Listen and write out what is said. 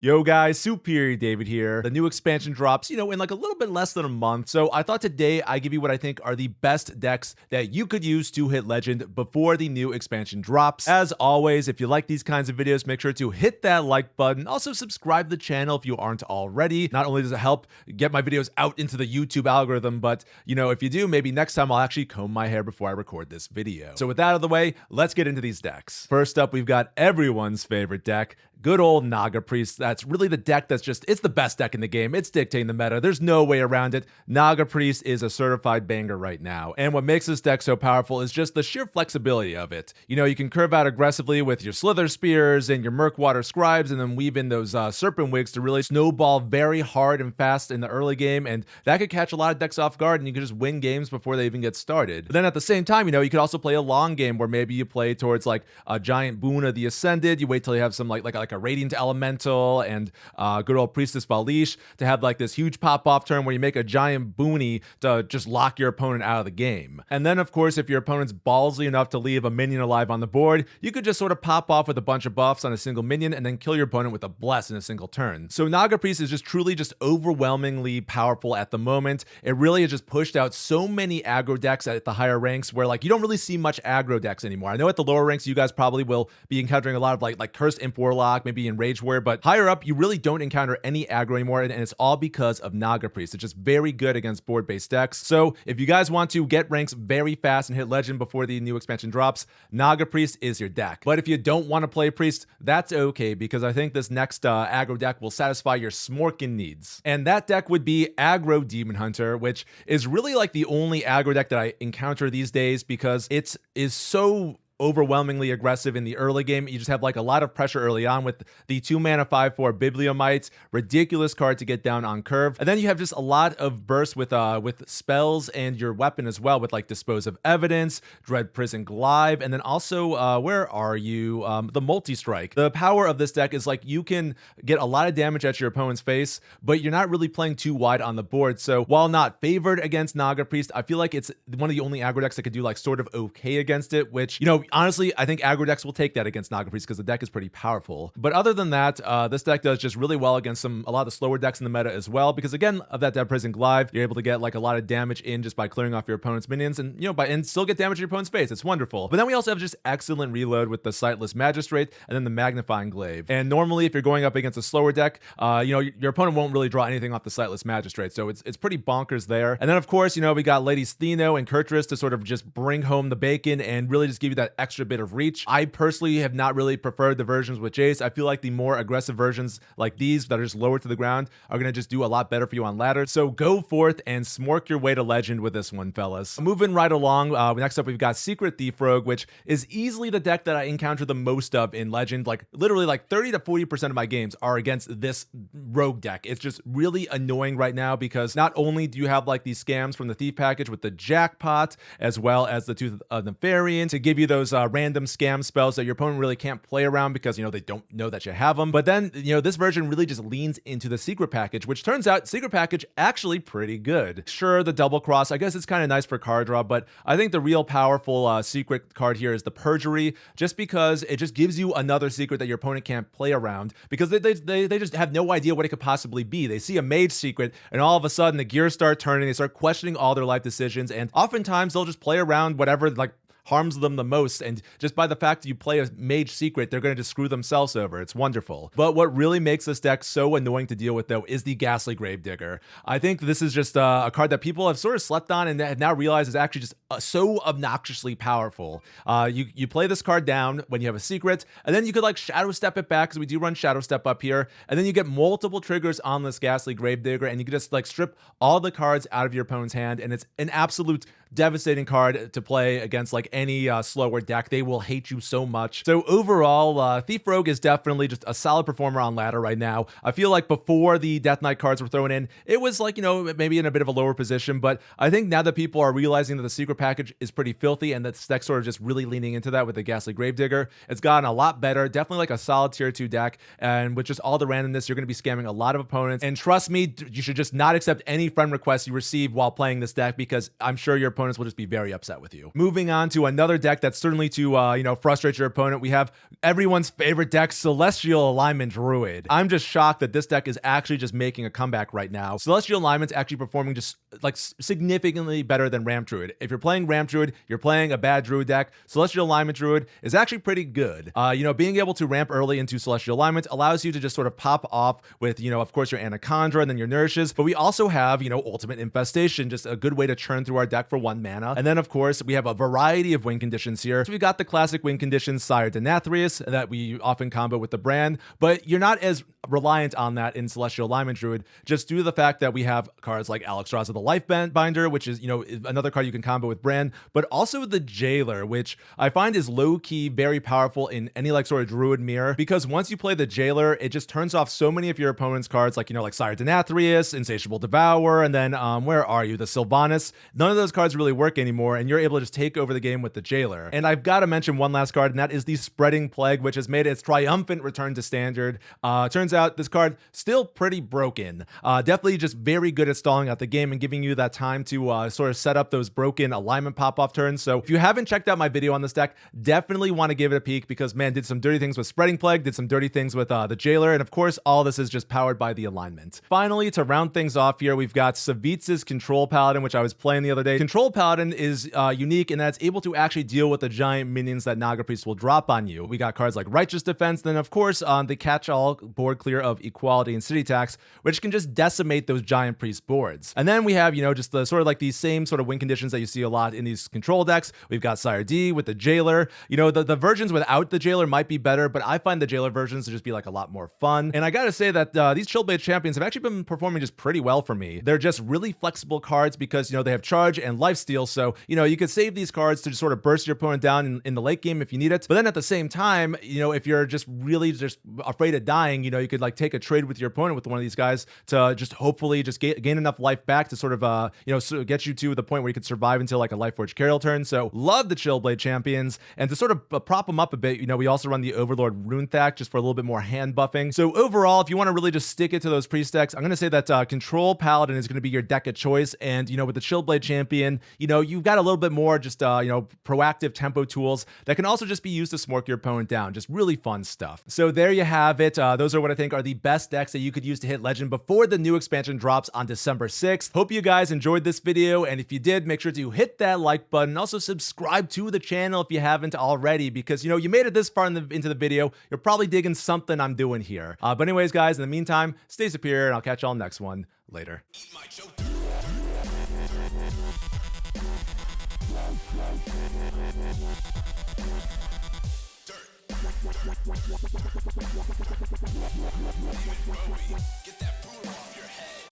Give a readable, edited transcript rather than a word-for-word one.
Yo guys, Superior David here. The new expansion drops, in like a little bit less than a month. So I thought today I give you what I think are the best decks that you could use to hit Legend before the new expansion drops. As always, if you like these kinds of videos, make sure to hit that like button. Also subscribe to the channel if you aren't already. Not only does it help get my videos out into the YouTube algorithm, but if you do, maybe next time I'll actually comb my hair before I record this video. So with that out of the way, let's get into these decks. First up, we've got everyone's favorite deck, good old Naga Priest. That's really the deck it's the best deck in the game. It's dictating the meta. There's no way around it. Naga Priest is a certified banger right now. And what makes this deck so powerful is just the sheer flexibility of it. You can curve out aggressively with your Slither Spears and your Murkwater Scribes and then weave in those Serpent Wigs to really snowball very hard and fast in the early game. And that could catch a lot of decks off guard and you could just win games before they even get started. But then at the same time, you could also play a long game where maybe you play towards like a giant Boon of the Ascended. You wait till you have some like a Radiant Elemental and good old Priestess Valish to have like this huge pop-off turn where you make a giant Boonie to just lock your opponent out of the game. And then of course, if your opponent's ballsy enough to leave a minion alive on the board, you could just sort of pop off with a bunch of buffs on a single minion and then kill your opponent with a bless in a single turn. So Naga Priest is just truly just overwhelmingly powerful at the moment. It really has just pushed out so many aggro decks at the higher ranks where like you don't really see much aggro decks anymore. I know at the lower ranks you guys probably will be encountering a lot of like Cursed Imp Warlock, maybe in Rage Warrior, but higher up you really don't encounter any aggro anymore, and it's all because of Naga Priest. It's just very good against board-based decks. So if you guys want to get ranks very fast and hit Legend before the new expansion drops, Naga Priest is your deck. But if you don't want to play Priest, that's okay, because I think this next aggro deck will satisfy your Smorkin needs. And that deck would be Aggro Demon Hunter, which is really like the only aggro deck that I encounter these days because it is so overwhelmingly aggressive in the early game. You just have like a lot of pressure early on with the 2-mana 5/4 Bibliomite, ridiculous card to get down on curve. And then you have just a lot of bursts with spells and your weapon as well, with like Dispose of Evidence, Dread Prison Glaive, and then also where are you? The Multi-Strike. The power of this deck is like you can get a lot of damage at your opponent's face, but you're not really playing too wide on the board. So while not favored against Naga Priest, I feel like it's one of the only aggro decks that could do like sort of okay against it, which honestly, I think aggro decks will take that against Naga Priest because the deck is pretty powerful. But other than that, this deck does just really well against a lot of the slower decks in the meta as well, because again, of that Dead Prison Glaive, you're able to get like a lot of damage in just by clearing off your opponent's minions and, and still get damage to your opponent's face. It's wonderful. But then we also have just excellent reload with the Sightless Magistrate and then the Magnifying Glaive. And normally, if you're going up against a slower deck, your opponent won't really draw anything off the Sightless Magistrate. So it's pretty bonkers there. And then, of course, we got Lady Stheno and Kurtrus to sort of just bring home the bacon and really just give you that extra bit of reach. I personally have not really preferred the versions with Jace. I feel like the more aggressive versions like these that are just lower to the ground are going to just do a lot better for you on ladder. So go forth and smork your way to Legend with this one, fellas. Moving right along, next up we've got Secret Thief Rogue, which is easily the deck that I encounter the most of in Legend. Like literally like 30 to 40% of my games are against this rogue deck. It's just really annoying right now because not only do you have like these scams from the Thief package with the Jackpot as well as the Tooth of Nefarian to give you those random scam spells that your opponent really can't play around because they don't know that you have them. But then this version really just leans into the secret package, which turns out secret package actually pretty good. Sure, the double cross, I guess it's kind of nice for card draw, but I think the real powerful secret card here is the Perjury, just because it just gives you another secret that your opponent can't play around because they just have no idea what it could possibly be. They see a mage secret and all of a sudden the gears start turning, they start questioning all their life decisions, and oftentimes they'll just play around whatever like harms them the most, and just by the fact that you play a mage secret, they're going to just screw themselves over. It's wonderful. But what really makes this deck so annoying to deal with, though, is the Ghastly Gravedigger. I think this is just a card that people have sort of slept on and have now realized is actually just so obnoxiously powerful. You play this card down when you have a secret, and then you could like Shadow Step it back, because we do run Shadow Step up here, and then you get multiple triggers on this Ghastly Gravedigger, and you can just like strip all the cards out of your opponent's hand, and it's an absolute devastating card to play against like any slower deck. They will hate you so much. So overall, Thief Rogue is definitely just a solid performer on ladder right now. I feel like before the Death Knight cards were thrown in, it was like, maybe in a bit of a lower position, but I think now that people are realizing that the secret package is pretty filthy and that this deck sort of just really leaning into that with the Ghastly Gravedigger, it's gotten a lot better. Definitely like a solid tier 2 deck, and with just all the randomness, you're going to be scamming a lot of opponents. And trust me, you should just not accept any friend requests you receive while playing this deck, because I'm sure your opponents will just be very upset with you. Moving on to another deck that's certainly to, frustrate your opponent, we have everyone's favorite deck, Celestial Alignment Druid. I'm just shocked that this deck is actually just making a comeback right now. Celestial Alignment's actually performing just like significantly better than Ramp Druid. If you're playing Ramp Druid, you're playing a bad Druid deck. Celestial Alignment Druid is actually pretty good. Being able to ramp early into Celestial Alignment allows you to just sort of pop off with, of course, your Anaconda and then your Nourishes. But we also have, Ultimate Infestation, just a good way to churn through our deck for 1 mana. And then, of course, we have a variety of win conditions here. So we got the classic win conditions, Sire Denathrius, that we often combo with the brand, but you're not as reliant on that in Celestial Alignment Druid, just due to the fact that we have cards like Alexstrasza the Lifebinder, which is, another card you can combo with brand, but also the Jailer, which I find is low-key very powerful in any like sort of Druid mirror, because once you play the Jailer, it just turns off so many of your opponent's cards, like, like Sire Denathrius, Insatiable Devourer, and then, where are you? The Sylvanas. None of those cards really work anymore, and you're able to just take over the game with the Jailer. And I've got to mention one last card, and that is the Spreading Plague, which has made its triumphant return to Standard. Turns out this card still pretty broken. Definitely just very good at stalling out the game and giving you that time to sort of set up those broken alignment pop-off turns. So if you haven't checked out my video on this deck, definitely want to give it a peek, because, man, did some dirty things with Spreading Plague, did some dirty things with the Jailer, and of course, all this is just powered by the alignment. Finally, to round things off here, we've got Savitz's Control Paladin, which I was playing the other day. Control Paladin is unique in that it's able to actually deal with the giant minions that Naga Priest will drop on you. We got cards like Righteous Defense, then of course the catch-all board clear of Equality and City Tax, which can just decimate those giant priest boards. And then we have, just the sort of like these same sort of win conditions that you see a lot in these control decks. We've got Sire D with the Jailer. The versions without the Jailer might be better, but I find the Jailer versions to just be like a lot more fun. And I gotta say that these Chillblade champions have actually been performing just pretty well for me. They're just really flexible cards because, they have charge and lifesteal. So, you could save these cards to just sort of burst your opponent down in the late game if you need it. But then at the same time, if you're just really just afraid of dying, you could like take a trade with your opponent with one of these guys to just hopefully just gain enough life back to sort of, get you to the point where you could survive until like a Lifeforged Carol turn. So love the Chillblade champions. And to sort of prop them up a bit, we also run the Overlord Runethak just for a little bit more hand buffing. So overall, if you want to really just stick it to those priest decks, I'm going to say that Control Paladin is going to be your deck of choice. And, with the Chillblade champion, you've got a little bit more just, proactive tempo tools that can also just be used to smork your opponent down. Just really fun stuff. So there you have it. Those are what I think are the best decks that you could use to hit Legend before the new expansion drops on December 6th. Hope you guys enjoyed this video, and if you did, make sure to hit that like button. Also subscribe to the channel if you haven't already, because you made it this far into the video. You're probably digging something I'm doing here. But anyways, guys, in the meantime, stay superior, and I'll catch y'all next one. Later. Dirt.